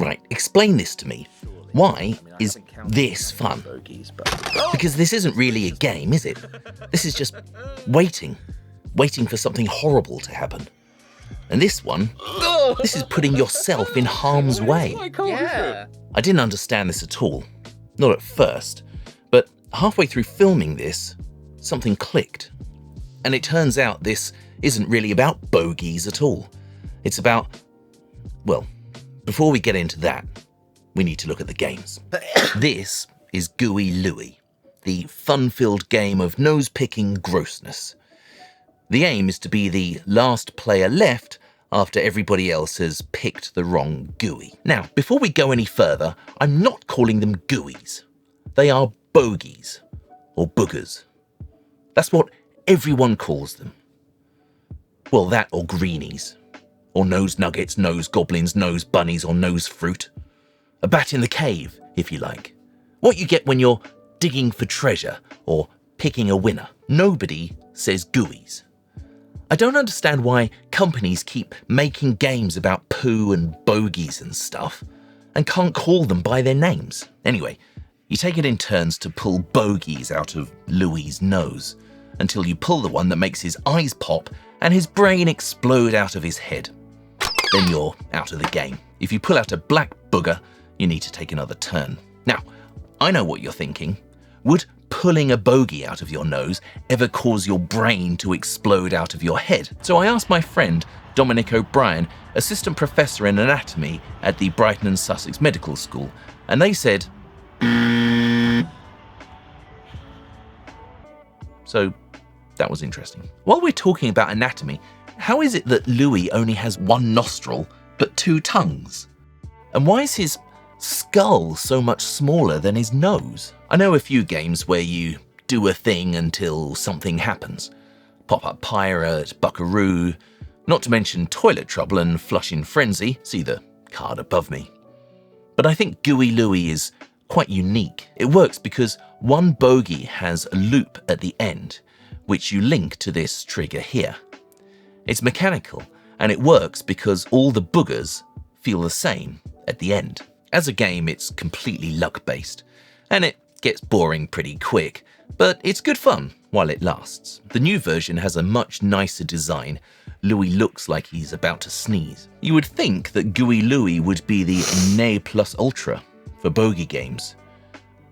Right, explain this to me. Why is this fun? Because this isn't really a game, is it? This is just waiting for something horrible to happen. And this one, this is putting yourself in harm's way. Yeah. I didn't understand this at all. Not at first. But halfway through filming this, something clicked. And it turns out this isn't really about bogeys at all. It's about, well, before we get into that, we need to look at the games. This is Gooey Louie, the fun-filled game of nose-picking grossness. The aim is to be the last player left after everybody else has picked the wrong gooey. Now, before we go any further, I'm not calling them gooeys. They are bogeys, or boogers. That's what everyone calls them. Well, that or greenies, or nose nuggets, nose goblins, nose bunnies, or nose fruit. A bat in the cave, if you like. What you get when you're digging for treasure or picking a winner. Nobody says gooeys. I don't understand why companies keep making games about poo and bogeys and stuff and can't call them by their names. Anyway, you take it in turns to pull bogeys out of Louie's nose until you pull the one that makes his eyes pop and his brain explode out of his head. Then you're out of the game. If you pull out a black booger, you need to take another turn. Now, I know what you're thinking. Would pulling a bogey out of your nose ever cause your brain to explode out of your head? So I asked my friend, Dominic O'Brien, assistant professor in anatomy at the Brighton and Sussex Medical School, and they said, So that was interesting. While we're talking about anatomy, how is it that Louis only has one nostril but two tongues? And why is his skull so much smaller than his nose? I know a few games where you do a thing until something happens. Pop-Up Pirate, Buckaroo, not to mention Toilet Trouble and Flushing Frenzy, see the card above me. But I think Gooey Louie is quite unique. It works because one bogey has a loop at the end, which you link to this trigger here. It's mechanical, and it works because all the boogers feel the same at the end. As a game, it's completely luck-based, and it gets boring pretty quick, but it's good fun while it lasts. The new version has a much nicer design. Louis looks like he's about to sneeze. You would think that Gooey Louie would be the ne plus ultra for bogey games,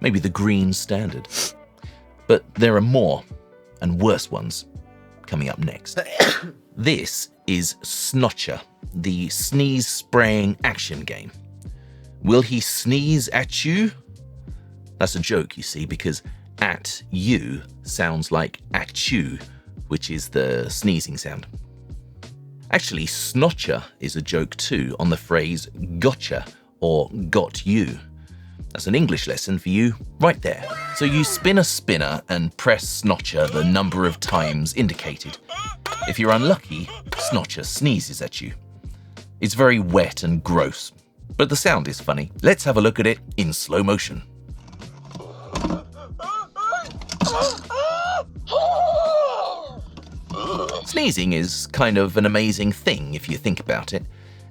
maybe the green standard. But there are more and worse ones coming up next. This is Snotcher, the sneeze-spraying action game. Will he sneeze at you? That's a joke, you see, because at you sounds like at you, which is the sneezing sound. Actually, Snotcher is a joke too on the phrase gotcha or got you. That's an English lesson for you right there. So you spin a spinner and press Snotcher the number of times indicated. If you're unlucky, Snotcher sneezes at you. It's very wet and gross, but the sound is funny. Let's have a look at it in slow motion. Sneezing is kind of an amazing thing if you think about it.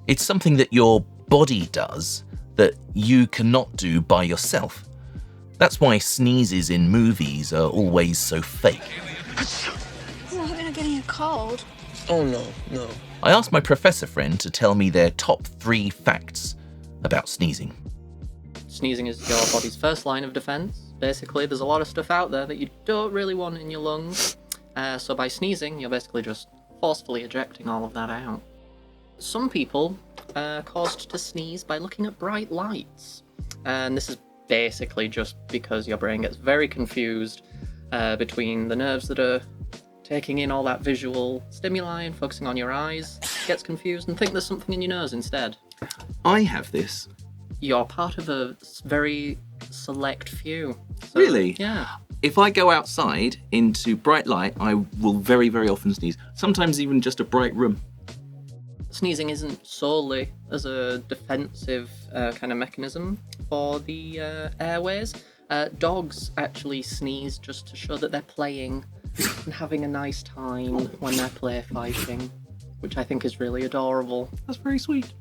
It's something that your body does that you cannot do by yourself. That's why sneezes in movies are always so fake. I'm not getting a cold. Oh no. I asked my professor friend to tell me their top 3 facts about sneezing. Sneezing is your body's first line of defense. Basically, there's a lot of stuff out there that you don't really want in your lungs. So by sneezing, you're basically just forcefully ejecting all of that out. Some people are caused to sneeze by looking at bright lights. And this is basically just because your brain gets very confused between the nerves that are taking in all that visual stimuli and focusing on your eyes, gets confused and think there's something in your nose instead. I have this. You're part of a very select few. So, Really? Yeah. If I go outside into bright light, I will very, very often sneeze. Sometimes even just a bright room. Sneezing isn't solely as a defensive kind of mechanism for the airways. Dogs actually sneeze just to show that they're playing and having a nice time when they're play fighting. which I think is really adorable. That's very sweet.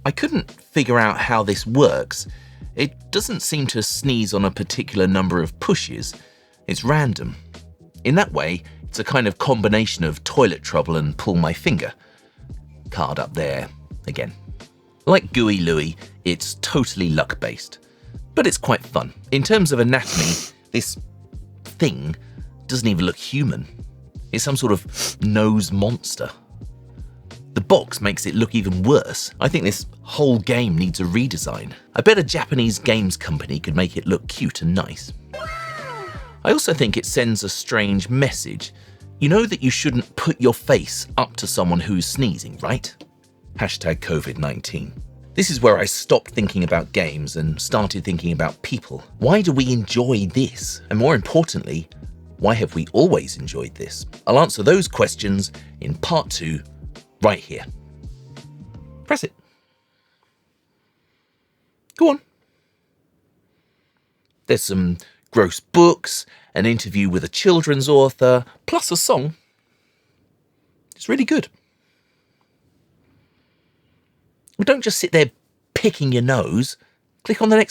I couldn't figure out how this works. It doesn't seem to sneeze on a particular number of pushes. It's random. In that way, it's a kind of combination of toilet trouble and pull my finger. Card up there again. Like Gooey Louie, it's totally luck-based. But it's quite fun. In terms of anatomy, this thing doesn't even look human. It's some sort of nose monster. The box makes it look even worse. I think this whole game needs a redesign. I bet a Japanese games company could make it look cute and nice. I also think it sends a strange message. You know that you shouldn't put your face up to someone who's sneezing, right? Hashtag COVID-19. This is where I stopped thinking about games and started thinking about people. Why do we enjoy this? And more importantly, why have we always enjoyed this? I'll answer those questions in part 2, right here. Press it. Go on. There's some gross books, an interview with a children's author, plus a song. It's really good. Well, don't just sit there picking your nose. Click on the next